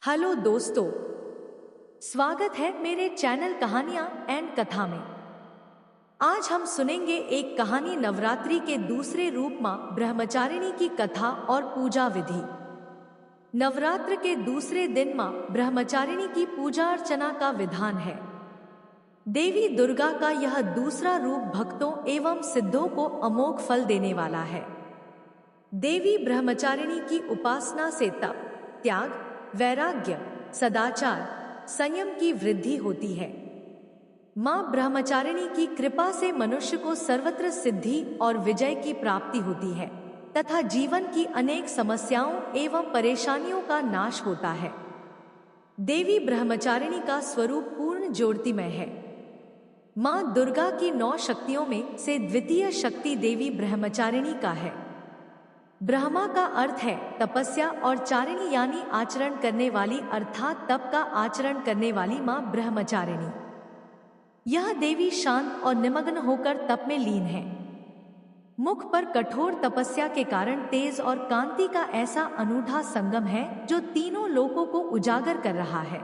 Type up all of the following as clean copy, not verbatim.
Hello दोस्तों, स्वागत है मेरे चैनल कहानियां एंड कथा में। आज हम सुनेंगे एक कहानी नवरात्रि के दूसरे रूप मां ब्रह्मचारिणी की कथा और पूजा विधि। नवरात्र के दूसरे दिन मां ब्रह्मचारिणी की पूजा अर्चना का विधान है। देवी दुर्गा का यह दूसरा रूप भक्तों एवं सिद्धों को अमोघ फल देने वाला है। देवी ब्रह्मचारिणी की उपासना से तप, त्याग, वैराग्य, सदाचार, संयम की वृद्धि होती है। मां ब्रह्मचारिणी की कृपा से मनुष्य को सर्वत्र सिद्धि और विजय की प्राप्ति होती है तथा जीवन की अनेक समस्याओं एवं परेशानियों का नाश होता है। देवी ब्रह्मचारिणी का स्वरूप पूर्ण ज्योतिमय है। मां दुर्गा की 9 शक्तियों में से द्वितीय शक्ति देवी ब्रह्मचारिणी का है। ब्रह्मा का अर्थ है तपस्या और चारिणी यानी आचरण करने वाली, अर्थात तप का आचरण करने वाली मां ब्रह्मचारिणी। यह देवी शांत और निमग्न होकर तप में लीन है। मुख पर कठोर तपस्या के कारण तेज और कांति का ऐसा अनूठा संगम है जो तीनों लोकों को उजागर कर रहा है।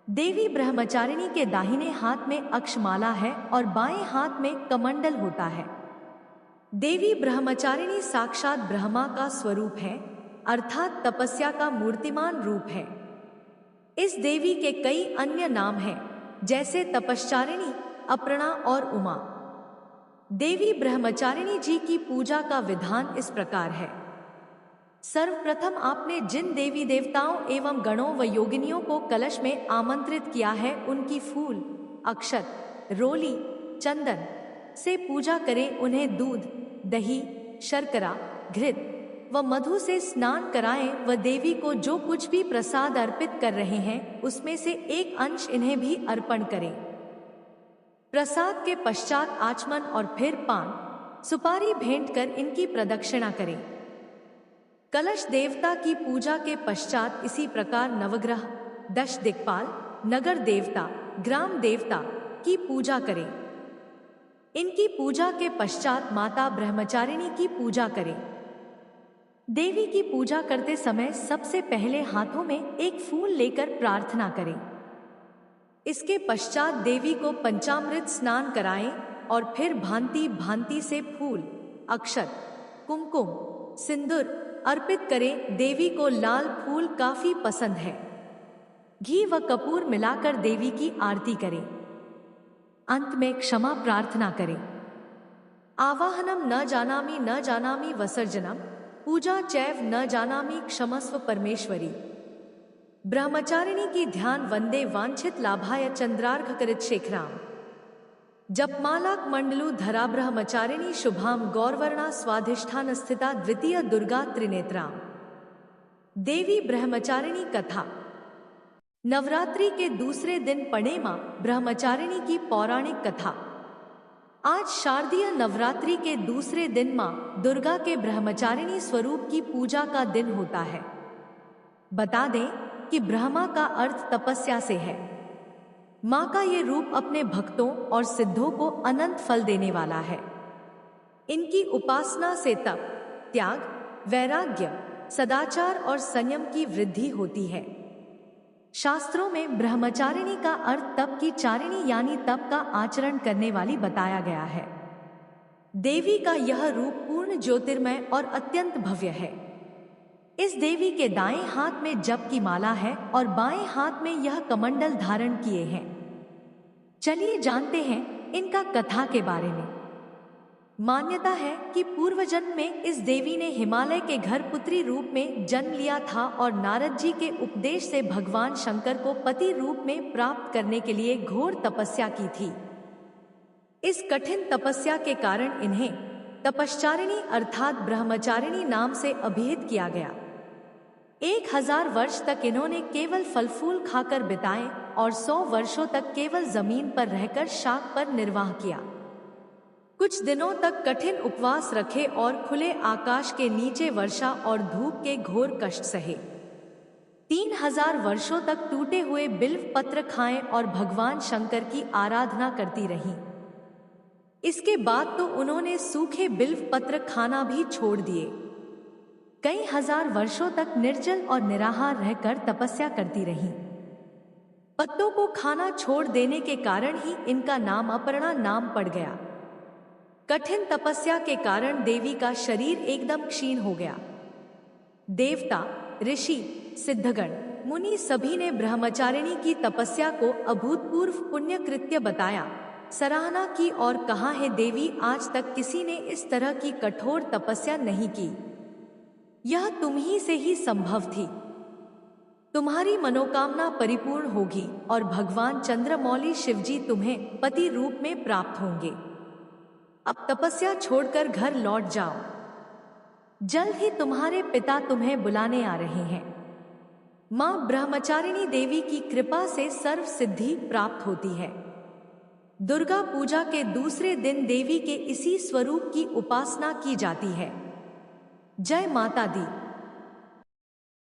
देवी ब्रह्मचारिणी के दाहिने हाथ में अक्षमाला है और बाएं हाथ में कमंडल होता है। देवी ब्रह्मचारिणी साक्षात ब्रह्मा का स्वरूप है, अर्थात तपस्या का मूर्तिमान रूप है। इस देवी के कई अन्य नाम हैं, जैसे तपश्चारिणी, अपर्णा और उमा। देवी ब्रह्मचारिणी जी की पूजा का विधान इस प्रकार है। सर्वप्रथम आपने जिन देवी देवताओं एवं गणों व योगिनियों को कलश में आमंत्रित किया है, उनकी फूल, अक्षत, रोली, चंदन से पूजा करें। उन्हें दूध, दही, शर्करा, घृत व मधु से स्नान कराएं व देवी को जो कुछ भी प्रसाद अर्पित कर रहे हैं उसमें से एक अंश इन्हें भी अर्पण करें। प्रसाद के पश्चात आचमन और फिर पान, सुपारी भेंट कर इनकी प्रदक्षिणा करें। कलश देवता की पूजा के पश्चात इसी प्रकार नवग्रह, 10 दिक्पाल, नगर देवता, ग्राम देवता की पूजा करें। इनकी पूजा के पश्चात माता ब्रह्मचारिणी की पूजा करें। देवी की पूजा करते समय सबसे पहले हाथों में एक फूल लेकर प्रार्थना करें। इसके पश्चात देवी को पंचामृत स्नान कराएं और फिर भांति भांति से फूल, अक्षत, कुमकुम, सिंदूर अर्पित करें। देवी को लाल फूल काफी पसंद है। घी व कपूर मिलाकर देवी की आरती करें। अंत में क्षमा प्रार्थना करें। आवाहनम न जानामि वसर्जनम, पूजा चैव न जानामि क्षमस्व परमेश्वरी। ब्रह्मचारिणी की ध्यान वंदे वांछित लाभाय चंद्रार्घकृत शेखराम। जपमालाक मंडलू धरा ब्रह्मचारिणी शुभाम गौरवर्णा स्वाधिष्ठान स्थिता द्वितीय दुर्गा त्रिनेत्राम। देवी ब्रह्मचारिणी कथा। नवरात्रि के दूसरे दिन पड़े मां ब्रह्मचारिणी की पौराणिक कथा। आज शारदीय नवरात्रि के दूसरे दिन मां दुर्गा के ब्रह्मचारिणी स्वरूप की पूजा का दिन होता है। बता दें कि ब्रह्मा का अर्थ तपस्या से है। मां का ये रूप अपने भक्तों और सिद्धों को अनंत फल देने वाला है। इनकी उपासना से तप, त्याग, वैराग्य, सदाचार और संयम की वृद्धि होती है। शास्त्रों में ब्रह्मचारिणी का अर्थ तप की चारिणी यानी तप का आचरण करने वाली बताया गया है। देवी का यह रूप पूर्ण ज्योतिर्मय और अत्यंत भव्य है। इस देवी के दाएं हाथ में जप की माला है और बाएं हाथ में यह कमंडल धारण किए हैं। चलिए जानते हैं इनका कथा के बारे में। मान्यता है कि पूर्व जन्म में इस देवी ने हिमालय के घर पुत्री रूप में जन्म लिया था और नारद जी के उपदेश से भगवान शंकर को पति रूप में प्राप्त करने के लिए घोर तपस्या की थी। इस कठिन तपस्या के कारण इन्हें तपश्चारिणी अर्थात ब्रह्मचारिणी नाम से अभिहित किया गया। 1000 वर्ष तक इन्होंने केवल फल फूल खाकर बिताए और 100 वर्षों तक केवल जमीन पर रहकर शाक पर निर्वाह किया। कुछ दिनों तक कठिन उपवास रखे और खुले आकाश के नीचे वर्षा और धूप के घोर कष्ट सहे। 3000 वर्षों तक टूटे हुए बिल्व पत्र खाएं और भगवान शंकर की आराधना करती रहीं। इसके बाद तो उन्होंने सूखे बिल्व पत्र खाना भी छोड़ दिए। कई हजार वर्षों तक निर्जल और निराहार रहकर तपस्या करती रहीं। पत्तों को खाना छोड़ देने के कारण ही इनका नाम अपर्णा नाम पड़ गया। कठिन तपस्या के कारण देवी का शरीर एकदम क्षीण हो गया। देवता, ऋषि, सिद्धगण, मुनि सभी ने ब्रह्मचारिणी की तपस्या को अभूतपूर्व पुण्य कृत्य बताया, सराहना की और कहा है देवी आज तक किसी ने इस तरह की कठोर तपस्या नहीं की। यह तुम ही से ही संभव थी। तुम्हारी मनोकामना परिपूर्ण होगी और भगवान चंद्रमौली शिवजी तुम्हें पति रूप में प्राप्त होंगे। अब तपस्या छोड़कर घर लौट जाओ। जल्द ही तुम्हारे पिता तुम्हें बुलाने आ रहे हैं। मां ब्रह्मचारिणी देवी की कृपा से सर्व सिद्धि प्राप्त होती है। दुर्गा पूजा के दूसरे दिन देवी के इसी स्वरूप की उपासना की जाती है। जय माता दी।